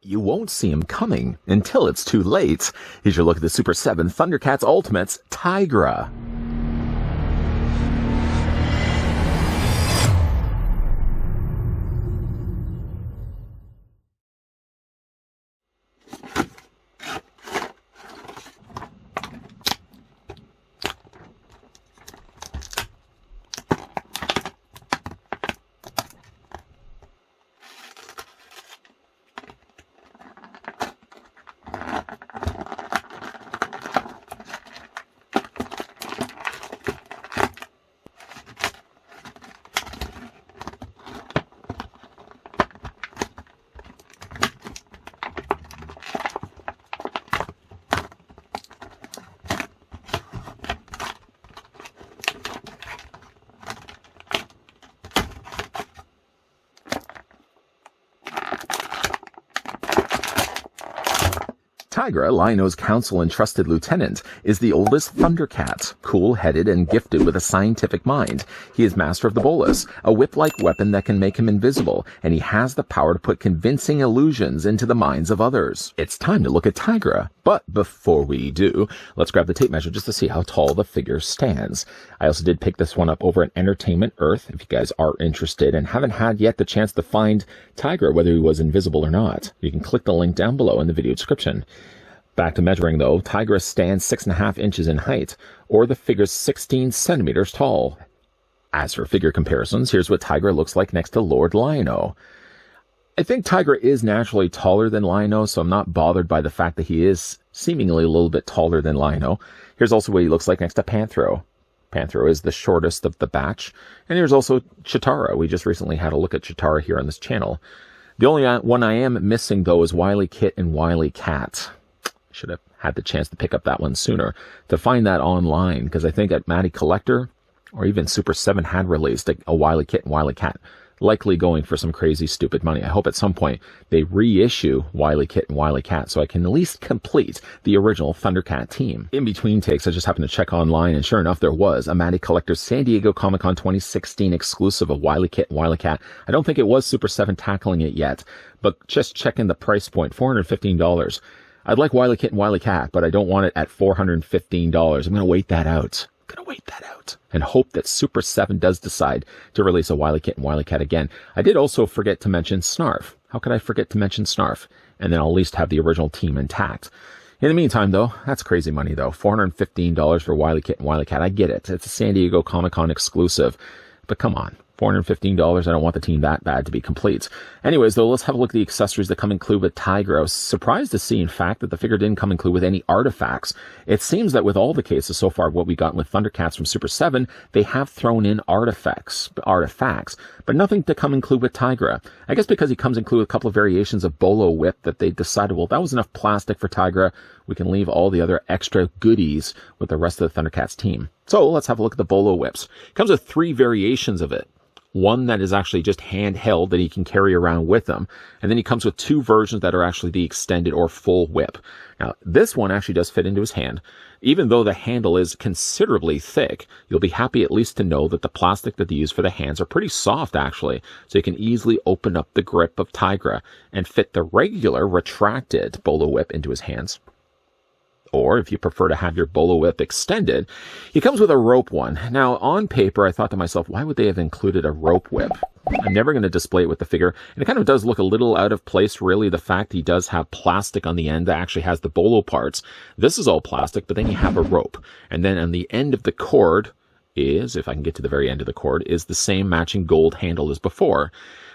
you won't see him coming until it's too late. Here's your look at the Super 7 Thundercats Ultimates Tigra. Tigra, Lion-O's counsel and trusted lieutenant, is the oldest Thundercat, cool-headed and gifted with a scientific mind. He is master of the Bolus, a whip-like weapon that can make him invisible, and he has the power to put convincing illusions into the minds of others. It's time to look at Tigra, but before we do, let's grab the tape measure just to see how tall the figure stands. I also did pick this one up over at Entertainment Earth, if you guys are interested and haven't had yet the chance to find Tigra, whether he was invisible or not. You can click the link down below in the video description. Back to measuring though, Tigra stands 6.5 inches in height, or the figure's 16 centimeters tall. As for figure comparisons, here's what Tigra looks like next to Lord Lion-O. I think Tigra is naturally taller than Lion-O, so I'm not bothered by the fact that he is seemingly a little bit taller than Lion-O. Here's also what he looks like next to Panthro. Panthro is the shortest of the batch. And here's also Cheetara. We just recently had a look at Cheetara here on this channel. The only one I am missing though is Wily Kit and Wily Cat. Should have had the chance to pick up that one sooner. To find that online, because I think at Matty Collector, or even Super 7 had released a Wily Kit and Wily Cat, likely going for some crazy stupid money. I hope at some point they reissue Wily Kit and Wily Cat so I can at least complete the original Thundercat team. In between takes, I just happened to check online, and sure enough, there was a Matty Collector San Diego Comic-Con 2016 exclusive of Wily Kit and Wily Cat. I don't think it was Super 7 tackling it yet, but just checking the price point, $415. I'd like Wily Kit and Wily Cat, but I don't want it at $415. I'm going to wait that out. And hope that Super 7 does decide to release a Wily Kit and Wily Cat again. I did also forget to mention Snarf. How could I forget to mention Snarf? And then I'll at least have the original team intact. In the meantime, though, that's crazy money, though. $415 for Wily Kit and Wily Cat. I get it. It's a San Diego Comic-Con exclusive. But come on. $415, I don't want the team that bad to be complete. Anyways, though, let's have a look at the accessories that come included with Tigra. I was surprised to see, in fact, that the figure didn't come included with any artifacts. It seems that with all the cases so far, what we got with Thundercats from Super 7, they have thrown in artifacts, but nothing to come include with Tigra. I guess because he comes included with a couple of variations of Bolo Whip that they decided, well, that was enough plastic for Tigra. We can leave all the other extra goodies with the rest of the Thundercats team. So let's have a look at the Bolo Whips. It comes with 3 variations of it. One that is actually just handheld that he can carry around with him. And then he comes with 2 versions that are actually the extended or full whip. Now, this one actually does fit into his hand. Even though the handle is considerably thick, you'll be happy at least to know that the plastic that they use for the hands are pretty soft, actually. So you can easily open up the grip of Tigra and fit the regular retracted Bolo Whip into his hands. Or if you prefer to have your Bolo Whip extended, he comes with a rope one. Now, on paper, I thought to myself, why would they have included a rope whip? I'm never going to display it with the figure. And it kind of does look a little out of place, really, the fact he does have plastic on the end that actually has the Bolo parts. This is all plastic, but then you have a rope. And then on the end of the cord is, if I can get to the very end of the cord, is the same matching gold handle as before.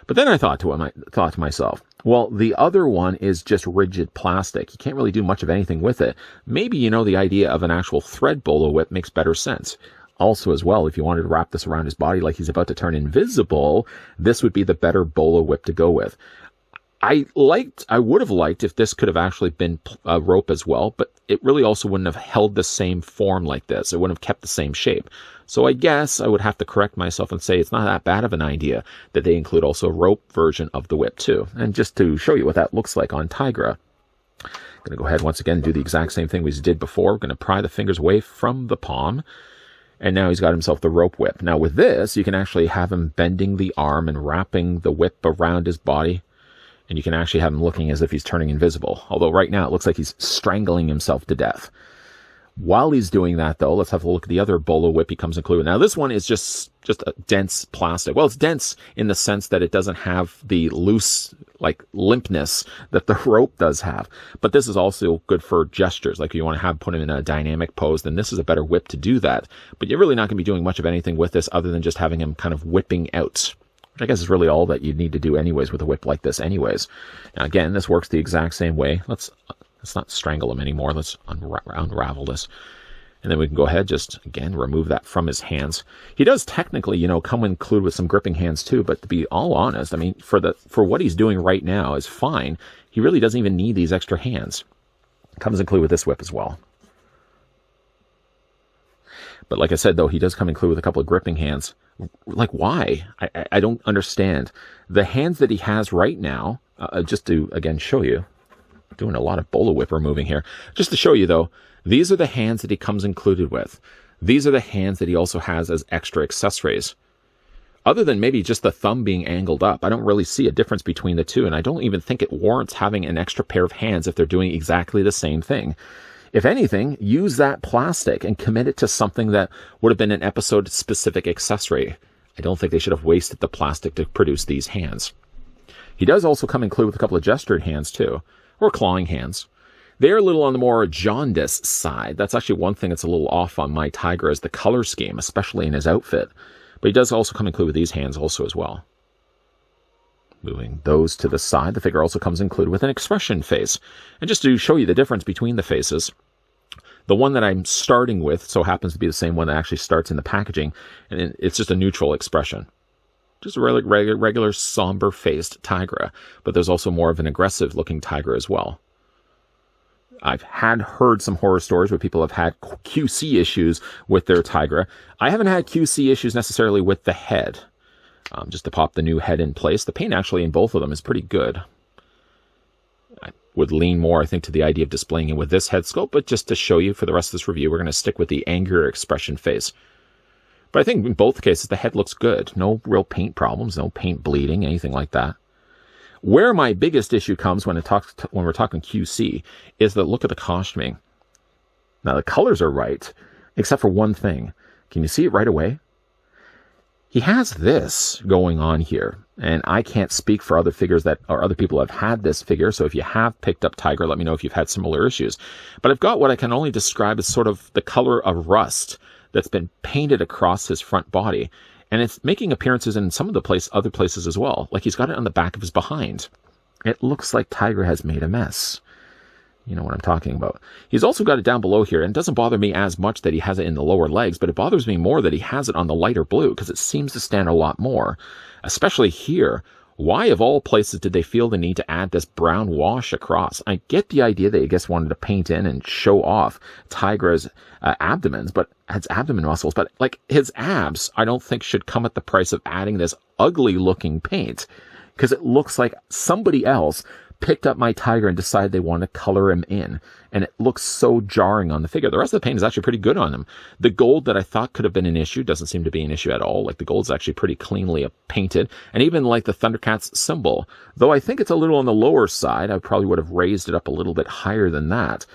But then I thought to myself, well, the other one is just rigid plastic. You can't really do much of anything with it. Maybe, the idea of an actual thread Bolo Whip makes better sense. Also, as well, if you wanted to wrap this around his body like he's about to turn invisible, this would be the better Bolo Whip to go with. I would have liked if this could have actually been a rope as well, but it really also wouldn't have held the same form like this. It wouldn't have kept the same shape. So I guess I would have to correct myself and say it's not that bad of an idea that they include also a rope version of the whip too. And just to show you what that looks like on Tigra, I'm going to go ahead once again and do the exact same thing we did before. We're going to pry the fingers away from the palm. And now he's got himself the rope whip. Now with this, you can actually have him bending the arm and wrapping the whip around his body. And you can actually have him looking as if he's turning invisible. Although right now it looks like he's strangling himself to death. While he's doing that, though, let's have a look at the other bolo whip he comes included. Now, this one is just a dense plastic. Well, it's dense in the sense that it doesn't have the loose, like, limpness that the rope does have. But this is also good for gestures. Like, you want to put him in a dynamic pose, then this is a better whip to do that. But you're really not going to be doing much of anything with this other than just having him kind of whipping out. Which I guess is really all that you need to do anyways with a whip like this anyways. Now, again, this works the exact same way. Let's not strangle him anymore. Let's unravel this. And then we can go ahead, just, again, remove that from his hands. He does technically, come include with some gripping hands too, but to be all honest, I mean, for what he's doing right now is fine. He really doesn't even need these extra hands. Comes included with this whip as well. But like I said, though, he does come included with a couple of gripping hands. Like, why? I don't understand. The hands that he has right now, just to, again, show you, doing a lot of bolo whip removing here. Just to show you, though, these are the hands that he comes included with. These are the hands that he also has as extra accessories. Other than maybe just the thumb being angled up, I don't really see a difference between the two, and I don't even think it warrants having an extra pair of hands if they're doing exactly the same thing. If anything, use that plastic and commit it to something that would have been an episode-specific accessory. I don't think they should have wasted the plastic to produce these hands. He does also come included with a couple of gestured hands, too, or clawing hands. They're a little on the more jaundice side. That's actually one thing that's a little off on my Tiger is the color scheme, especially in his outfit. But he does also come included with these hands also as well. Moving those to the side, the figure also comes included with an expression face. And just to show you the difference between the faces, the one that I'm starting with so happens to be the same one that actually starts in the packaging, and it's just a neutral expression. Just a regular somber-faced Tigra, but there's also more of an aggressive-looking Tigra as well. I've heard some horror stories where people have had QC issues with their Tigra. I haven't had QC issues necessarily with the head. Just to pop the new head in place. The paint actually in both of them is pretty good. I would lean more, I think, to the idea of displaying it with this head sculpt, but just to show you for the rest of this review, we're going to stick with the angrier expression face. But I think in both cases, the head looks good. No real paint problems, no paint bleeding, anything like that. Where my biggest issue comes when we're talking QC is the look of the costuming. Now, the colors are right, except for one thing. Can you see it right away? He has this going on here, and I can't speak for other figures or other people that have had this figure, so if you have picked up Tiger, let me know if you've had similar issues. But I've got what I can only describe as sort of the color of rust that's been painted across his front body, and it's making appearances in some of the other places as well, like he's got it on the back of his behind. It looks like Tiger has made a mess. You know what I'm talking about. He's also got it down below here, and it doesn't bother me as much that he has it in the lower legs, but it bothers me more that he has it on the lighter blue, because it seems to stand a lot more. Especially here. Why, of all places, did they feel the need to add this brown wash across? I get the idea they, I guess, wanted to paint in and show off Tigra's abdomen muscles, but, like, his abs, I don't think should come at the price of adding this ugly-looking paint, because it looks like somebody else picked up my Tiger and decided they wanted to color him in, and it looks so jarring on the figure. The rest of the paint is actually pretty good on him. The gold that I thought could have been an issue doesn't seem to be an issue at all. Like, the gold's actually pretty cleanly painted, and even like the Thundercats symbol, though I think it's a little on the lower side, I probably would have raised it up a little bit higher than that.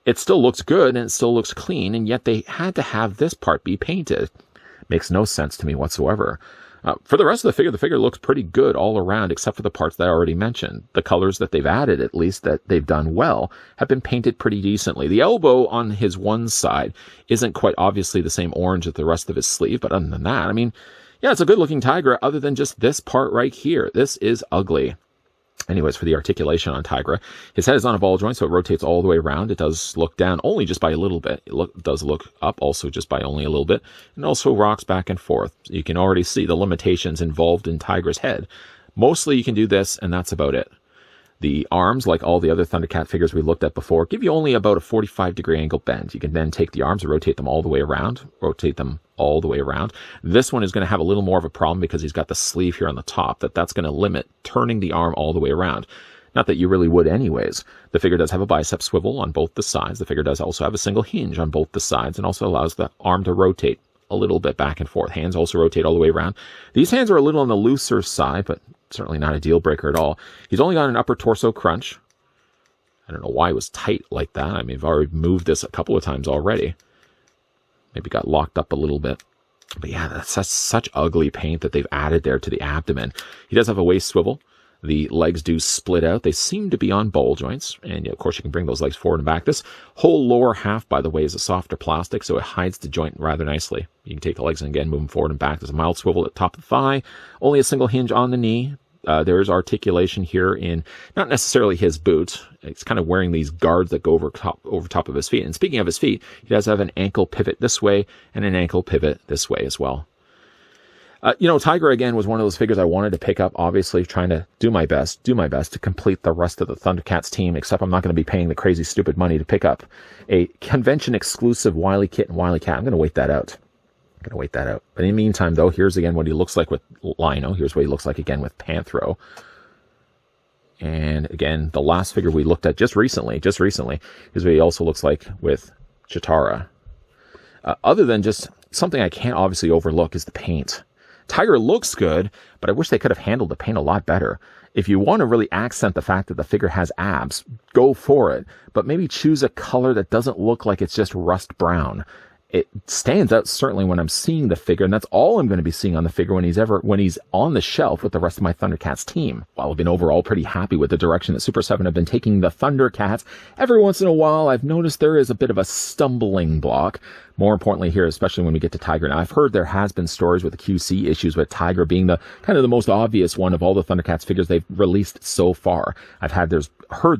It still looks good and it still looks clean, and yet they had to have this part be painted. Makes no sense to me whatsoever. For the rest of the figure looks pretty good all around, except for the parts that I already mentioned. The colors that they've added, at least, that they've done well, have been painted pretty decently. The elbow on his one side isn't quite obviously the same orange as the rest of his sleeve, but other than that, I mean, yeah, it's a good-looking Tigra, other than just this part right here. This is ugly. Anyways, for the articulation on Tigra, his head is on a ball joint, so it rotates all the way around. It does look down only just by a little bit. It does look up also just by only a little bit, and also rocks back and forth. You can already see the limitations involved in Tigra's head. Mostly you can do this, and that's about it. The arms, like all the other Thundercat figures we looked at before, give you only about a 45-degree angle bend. You can then take the arms and rotate them all the way around. This one is going to have a little more of a problem because he's got the sleeve here on the top. That's going to limit turning the arm all the way around. Not that you really would anyways. The figure does have a bicep swivel on both the sides. The figure does also have a single hinge on both the sides and also allows the arm to rotate a little bit back and forth. Hands also rotate all the way around. These hands are a little on the looser side, but certainly not a deal breaker at all. He's only got an upper torso crunch. I don't know why it was tight like that. I mean, I've already moved this a couple of times already. Maybe got locked up a little bit. But yeah, that's such ugly paint that they've added there to the abdomen. He does have a waist swivel. The legs do split out. They seem to be on ball joints. And of course, you can bring those legs forward and back. This whole lower half, by the way, is a softer plastic, so it hides the joint rather nicely. You can take the legs and again, move them forward and back. There's a mild swivel at the top of the thigh. Only a single hinge on the knee. There is articulation here in not necessarily his boot. It's kind of wearing these guards that go over top of his feet. And speaking of his feet, he does have an ankle pivot this way and an ankle pivot this way as well. Tiger, again, was one of those figures I wanted to pick up, obviously trying to do my best to complete the rest of the Thundercats team, except I'm not going to be paying the crazy, stupid money to pick up a convention-exclusive Wily Kit and Wily Cat. I'm going to wait that out. But in the meantime, though, here's again what he looks like with Lino. Here's what he looks like again with Panthro. And again, the last figure we looked at just recently, is what he also looks like with Cheetara. Other than just something I can't obviously overlook is the paint. Tiger looks good, but I wish they could have handled the paint a lot better. If you want to really accent the fact that the figure has abs, go for it. But maybe choose a color that doesn't look like it's just rust brown. It stands out certainly when I'm seeing the figure, and that's all I'm going to be seeing on the figure when he's on the shelf with the rest of my Thundercats team. While I've been overall pretty happy with the direction that Super 7 have been taking the Thundercats, every once in a while I've noticed there is a bit of a stumbling block. More importantly here, especially when we get to Tiger. Now, I've heard there has been stories with the QC issues with Tiger being the kind of the most obvious one of all the Thundercats figures they've released so far. I've heard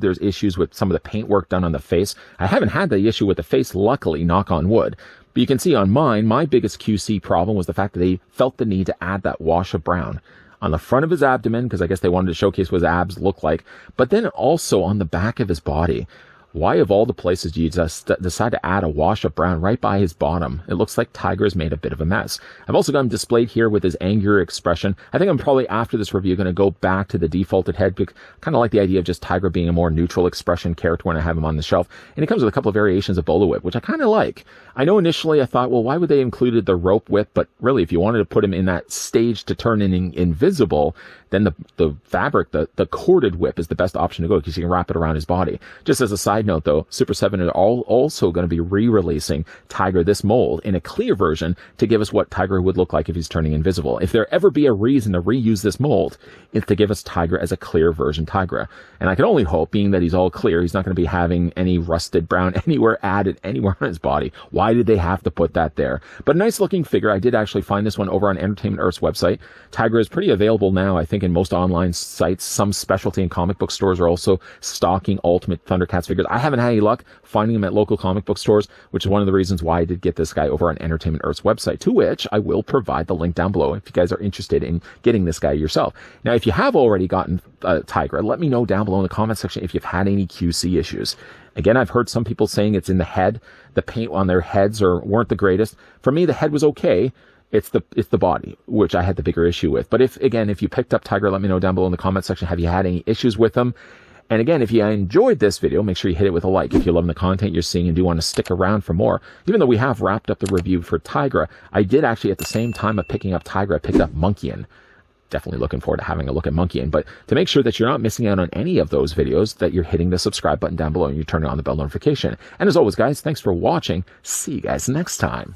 there's issues with some of the paintwork done on the face. I haven't had the issue with the face, luckily, knock on wood. But you can see on mine, my biggest QC problem was the fact that they felt the need to add that wash of brown on the front of his abdomen, because I guess they wanted to showcase what his abs look like, but then also on the back of his body. Why, of all the places, do you just decide to add a wash of brown right by his bottom? It looks like Tiger's made a bit of a mess. I've also got him displayed here with his angrier expression. I think I'm probably, after this review, going to go back to the defaulted head. Kind of like the idea of just Tiger being a more neutral expression character when I have him on the shelf. And he comes with a couple of variations of Bolo Whip, which I kind of like. I know initially I thought, well, why would they included the rope whip? But really, if you wanted to put him in that stage to turn invisible, then the fabric, the corded whip is the best option to go, because you can wrap it around his body. Just as a side note, though, Super 7 are also going to be re-releasing Tiger, this mold, in a clear version to give us what Tiger would look like if he's turning invisible. If there ever be a reason to reuse this mold, it's to give us Tiger as a clear version Tigra. And I can only hope, being that he's all clear, he's not going to be having any rusted brown added anywhere on his body. Why did they have to put that there? But a nice looking figure. I did actually find this one over on Entertainment Earth's website. Tigra is pretty available now, I think, in most online sites. Some specialty and comic book stores are also stocking Ultimate Thundercats figures. I haven't had any luck finding them at local comic book stores, which is one of the reasons why I did get this guy over on Entertainment Earth's website, to which I will provide the link down below if you guys are interested in getting this guy yourself. Now, if you have already gotten Tigra, let me know down below in the comment section if you've had any QC issues. Again, I've heard some people saying it's in the head. The paint on their heads weren't the greatest. For me, the head was okay. It's the body, which I had the bigger issue with. But if you picked up Tiger, let me know down below in the comment section. Have you had any issues with them? And again, if you enjoyed this video, make sure you hit it with a like. If you're loving the content you're seeing and do want to stick around for more, even though we have wrapped up the review for Tigra, I did actually, at the same time of picking up Tigra, I picked up Monkeyan. Definitely looking forward to having a look at Monkeyan. But to make sure that you're not missing out on any of those videos, that you're hitting the subscribe button down below and you're turning on the bell notification. And as always, guys, thanks for watching. See you guys next time.